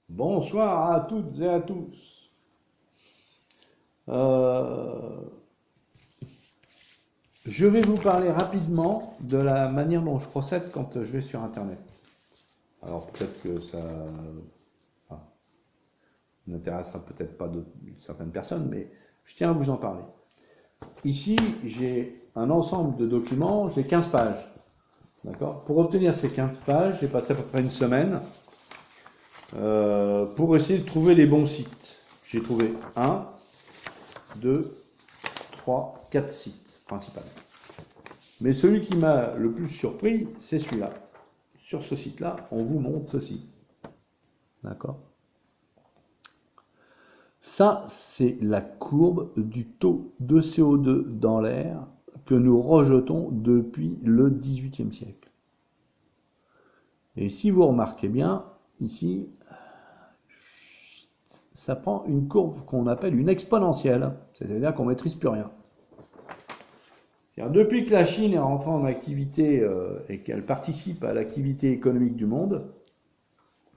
Bonsoir à toutes et à tous. Euh, je vais vous parler rapidement de la manière dont je procède quand je vais sur Internet. Alors peut-être que ça enfin, n'intéressera peut-être pas de certaines personnes, mais je tiens à vous en parler. Ici, j'ai un ensemble de documents, j'ai 15 pages. D'accord. Pour obtenir ces 15 pages, j'ai passé à peu près une semaine pour essayer de trouver les bons sites. J'ai trouvé 1, 2, 3, 4 sites principalement. Mais celui qui m'a le plus surpris, c'est celui-là. Sur ce site-là, on vous montre ceci. D'accord? Ça, c'est la courbe du taux de CO2 dans l'air que nous rejetons depuis le XVIIIe siècle. Et si vous remarquez bien, ici, ça prend une courbe qu'on appelle une exponentielle, c'est-à-dire qu'on ne maîtrise plus rien. Depuis que la Chine est rentrée en activité et qu'elle participe à l'activité économique du monde,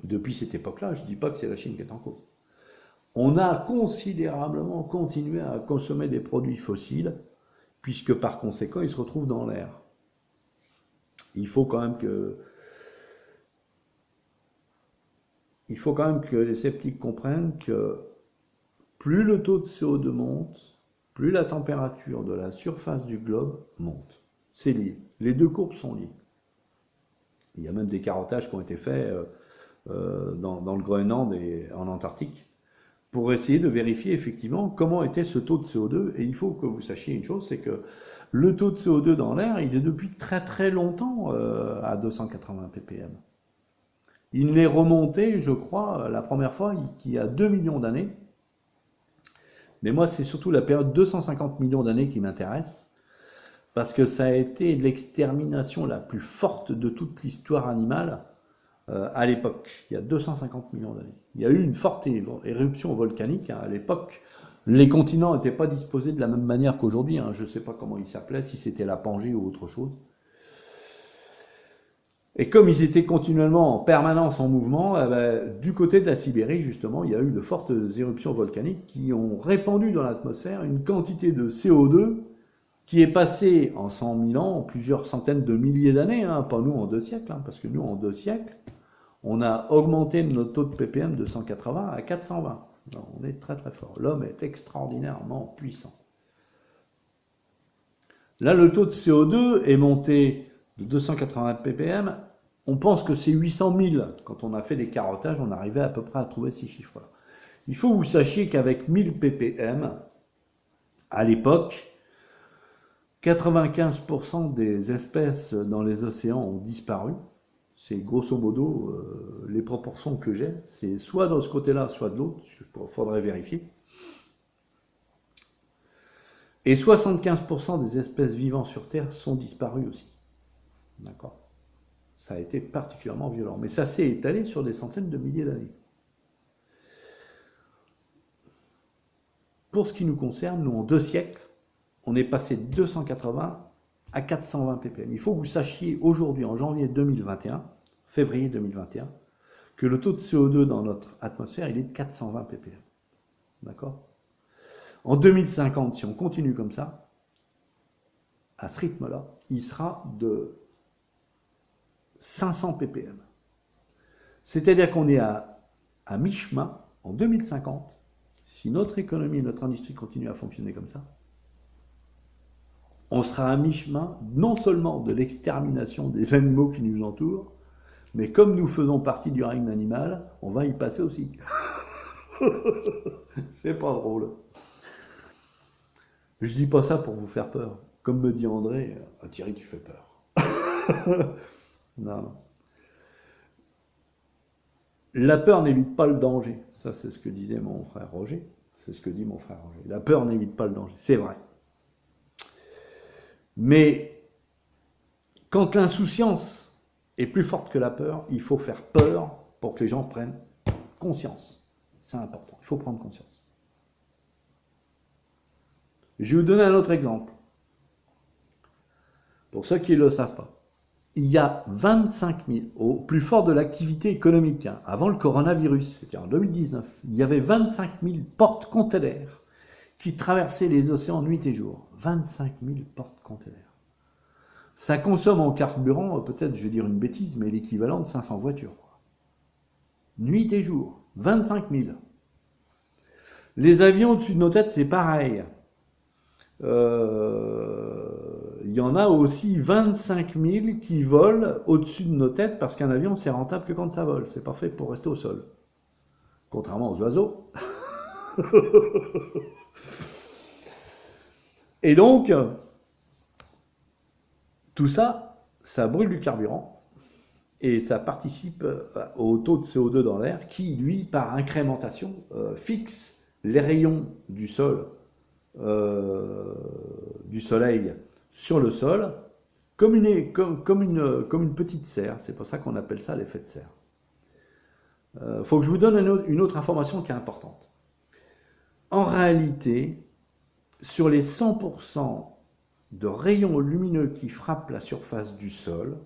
depuis cette époque-là, je ne dis pas que c'est la Chine qui est en cause, on a considérablement continué à consommer des produits fossiles, puisque par conséquent, ils se retrouvent dans l'air. Il faut quand même que les sceptiques comprennent que plus le taux de CO2 monte, plus la température de la surface du globe monte. C'est lié. Les deux courbes sont liées. Il y a même des carottages qui ont été faits dans le Groenland et en Antarctique pour essayer de vérifier effectivement comment était ce taux de CO2. Et il faut que vous sachiez une chose, c'est que le taux de CO2 dans l'air, il est depuis très très longtemps à 280 ppm. Il est remonté, je crois, la première fois, il y a 2 millions d'années. Mais moi, c'est surtout la période 250 millions d'années qui m'intéresse, parce que ça a été l'extermination la plus forte de toute l'histoire animale à l'époque, il y a 250 millions d'années. Il y a eu une forte éruption volcanique à l'époque. Les continents n'étaient pas disposés de la même manière qu'aujourd'hui. Je ne sais pas comment ils s'appelaient, si c'était la Pangée ou autre chose. Et comme ils étaient continuellement en permanence en mouvement, du côté de la Sibérie, justement, il y a eu de fortes éruptions volcaniques qui ont répandu dans l'atmosphère une quantité de CO2 qui est passée en 100 000 ans, en plusieurs centaines de milliers d'années, pas nous en 2 siècles, parce que nous en 2 siècles, on a augmenté notre taux de ppm de 180 à 420. Non, on est très très fort. L'homme est extraordinairement puissant. Là, le taux de CO2 est monté de 280 ppm. On pense que c'est 800 000. Quand on a fait des carottages, on arrivait à peu près à trouver ces chiffres-là. Il faut que vous sachiez qu'avec 1000 ppm, à l'époque, 95% des espèces dans les océans ont disparu. C'est grosso modo les proportions que j'ai. C'est soit de ce côté-là, soit de l'autre. Il faudrait vérifier. Et 75% des espèces vivant sur Terre sont disparues aussi. D'accord? Ça a été particulièrement violent. Mais ça s'est étalé sur des centaines de milliers d'années. Pour ce qui nous concerne, nous, en 2 siècles, on est passé de 280 à 420 ppm. Il faut que vous sachiez aujourd'hui, en janvier 2021, février 2021, que le taux de CO2 dans notre atmosphère, il est de 420 ppm. D'accord? En 2050, si on continue comme ça, à ce rythme-là, il sera de 500 ppm. C'est-à-dire qu'on est à mi-chemin, en 2050, si notre économie et notre industrie continuent à fonctionner comme ça, on sera à mi-chemin non seulement de l'extermination des animaux qui nous entourent, mais comme nous faisons partie du règne animal, on va y passer aussi. C'est pas drôle. Je dis pas ça pour vous faire peur. Comme me dit André, Thierry, tu fais peur. Non. La peur n'évite pas le danger. Ça, c'est ce que disait mon frère Roger. C'est ce que dit mon frère Roger. La peur n'évite pas le danger. C'est vrai. Mais quand l'insouciance est plus forte que la peur, il faut faire peur pour que les gens prennent conscience. C'est important. Il faut prendre conscience. Je vais vous donner un autre exemple. Pour ceux qui ne le savent pas. il y a 25 000, au plus fort de l'activité économique, hein, avant le coronavirus, c'était en 2019, il y avait 25 000 porte-containers qui traversaient les océans nuit et jour. 25 000 porte-containers. Ça consomme en carburant, peut-être, je vais dire une bêtise, mais l'équivalent de 500 voitures. Nuit et jour, 25 000. Les avions au-dessus de nos têtes, c'est pareil. Il y en a aussi 25 000 qui volent au-dessus de nos têtes parce qu'un avion, c'est rentable que quand ça vole. C'est pas fait pour rester au sol. Contrairement aux oiseaux. Et donc, tout ça, ça brûle du carburant et ça participe au taux de CO2 dans l'air qui, lui, par incrémentation, fixe les rayons du sol, du soleil sur le sol comme une petite serre. C'est pour ça qu'on appelle ça l'effet de serre. Faut que je vous donne une autre information qui est importante. En réalité, sur les 100% de rayons lumineux qui frappent la surface du sol,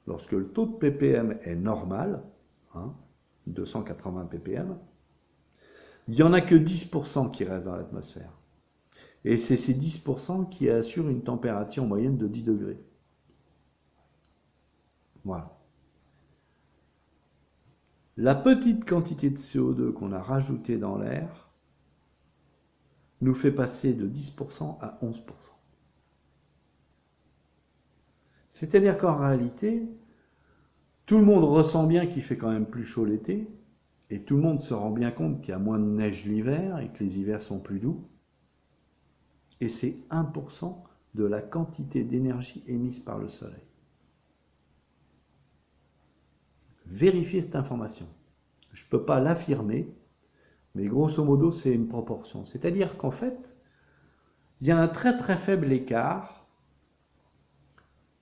lorsque le taux de ppm est normal, hein, 280 ppm, il n'y en a que 10% qui restent dans l'atmosphère. Et c'est ces 10% qui assurent une température moyenne de 10 degrés. Voilà. La petite quantité de CO2 qu'on a rajoutée dans l'air nous fait passer de 10% à 11%. C'est-à-dire qu'en réalité, tout le monde ressent bien qu'il fait quand même plus chaud l'été, et tout le monde se rend bien compte qu'il y a moins de neige l'hiver et que les hivers sont plus doux. Et c'est 1% de la quantité d'énergie émise par le soleil. Vérifiez cette information. Je ne peux pas l'affirmer, mais grosso modo, c'est une proportion. C'est-à-dire qu'en fait, il y a un très très faible écart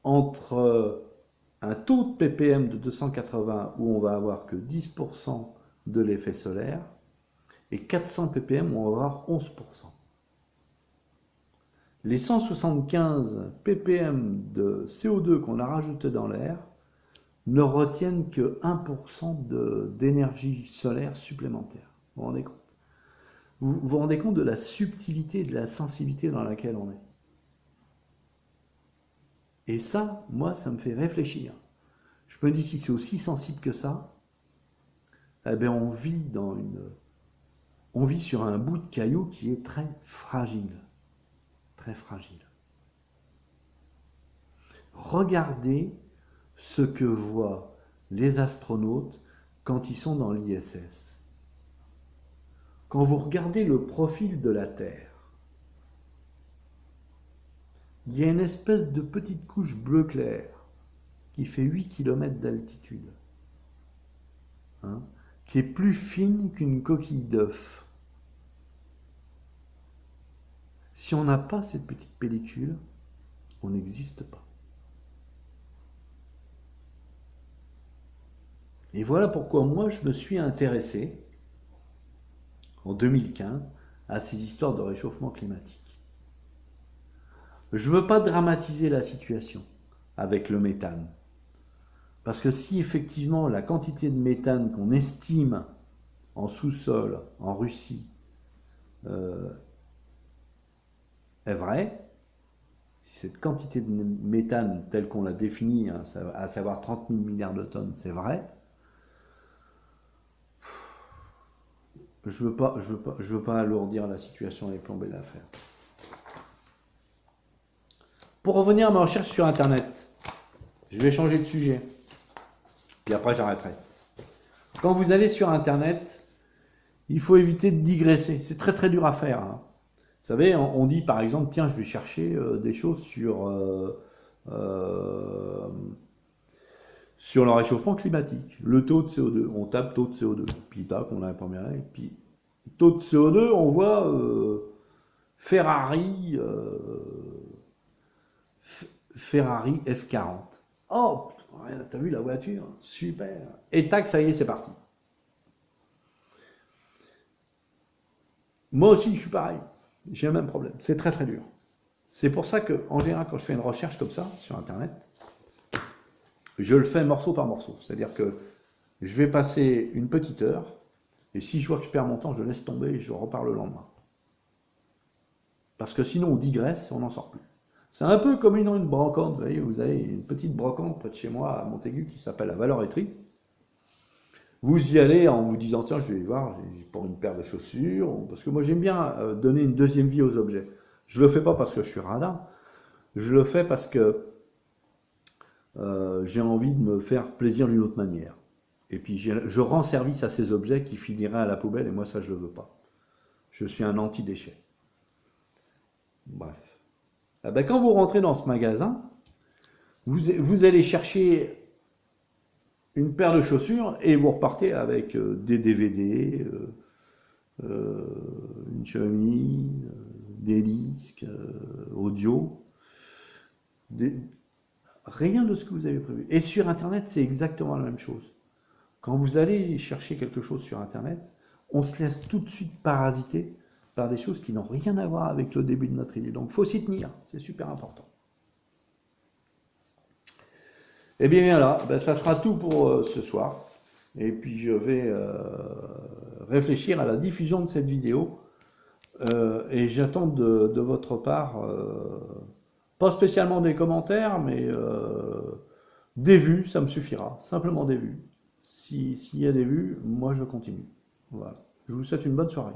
entre un taux de ppm de 280 où on va avoir que 10% de l'effet solaire et 400 ppm où on va avoir 11%. Les 175 ppm de CO2 qu'on a rajouté dans l'air ne retiennent que 1% d'énergie solaire supplémentaire. Vous vous rendez compte? Vous vous rendez compte de la subtilité et de la sensibilité dans laquelle on est? Et ça, moi, ça me fait réfléchir. Je me dis, si c'est aussi sensible que ça, eh bien, on vit sur un bout de caillou qui est très fragile. Très fragile. Regardez ce que voient les astronautes quand ils sont dans l'ISS. Quand vous regardez le profil de la Terre, il y a une espèce de petite couche bleu clair qui fait 8 km d'altitude, hein, qui est plus fine qu'une coquille d'œuf. Si on n'a pas cette petite pellicule, on n'existe pas. Et voilà pourquoi moi je me suis intéressé en 2015 à ces histoires de réchauffement climatique. Je ne veux pas dramatiser la situation avec le méthane. Parce que si effectivement la quantité de méthane qu'on estime en sous-sol, en Russie, est vraie, si cette quantité de méthane telle qu'on l'a définie, hein, à savoir 30 000 milliards de tonnes, c'est vrai, je veux pas alourdir la situation et plomber l'affaire. Pour revenir à ma recherche sur Internet, je vais changer de sujet, puis après j'arrêterai. Quand vous allez sur Internet, il faut éviter de digresser. C'est très très dur à faire. Hein. Vous savez, on dit par exemple, tiens, je vais chercher des choses sur le réchauffement climatique, le taux de CO2. On tape taux de CO2, puis tape, on a la première règle, puis taux de CO2, on voit Ferrari F40. Oh, t'as vu la voiture? Super. Et tac, ça y est, c'est parti. Moi aussi, je suis pareil. J'ai le même problème. C'est très très dur. C'est pour ça que, en général, quand je fais une recherche comme ça sur Internet, je le fais morceau par morceau. C'est-à-dire que je vais passer une petite heure, et si je vois que je perds mon temps, je laisse tomber et je repars le lendemain. Parce que sinon on digresse, on n'en sort plus. C'est un peu comme une brocante. Vous voyez, vous avez une petite brocante près de chez moi à Montaigu qui s'appelle la Valoreterie. Vous y allez en vous disant, tiens, je vais y voir pour une paire de chaussures, parce que moi j'aime bien donner une deuxième vie aux objets. Je le fais pas parce que je suis radin, je le fais parce que j'ai envie de me faire plaisir d'une autre manière. Et puis je rends service à ces objets qui finiraient à la poubelle, et moi ça je le veux pas. Je suis un anti-déchet. Bref. Eh ben, quand vous rentrez dans ce magasin, vous allez chercher une paire de chaussures et vous repartez avec des DVD, une chemise, des disques, audio, rien de ce que vous avez prévu. Et sur Internet, c'est exactement la même chose. Quand vous allez chercher quelque chose sur Internet, on se laisse tout de suite parasiter par des choses qui n'ont rien à voir avec le début de notre idée. Donc, il faut s'y tenir, c'est super important. Eh bien voilà, ben, ça sera tout pour ce soir. Et puis je vais réfléchir à la diffusion de cette vidéo. Et j'attends de votre part, pas spécialement des commentaires, mais des vues, ça me suffira. Simplement des vues. S'il y a des vues, moi je continue. Voilà. Je vous souhaite une bonne soirée.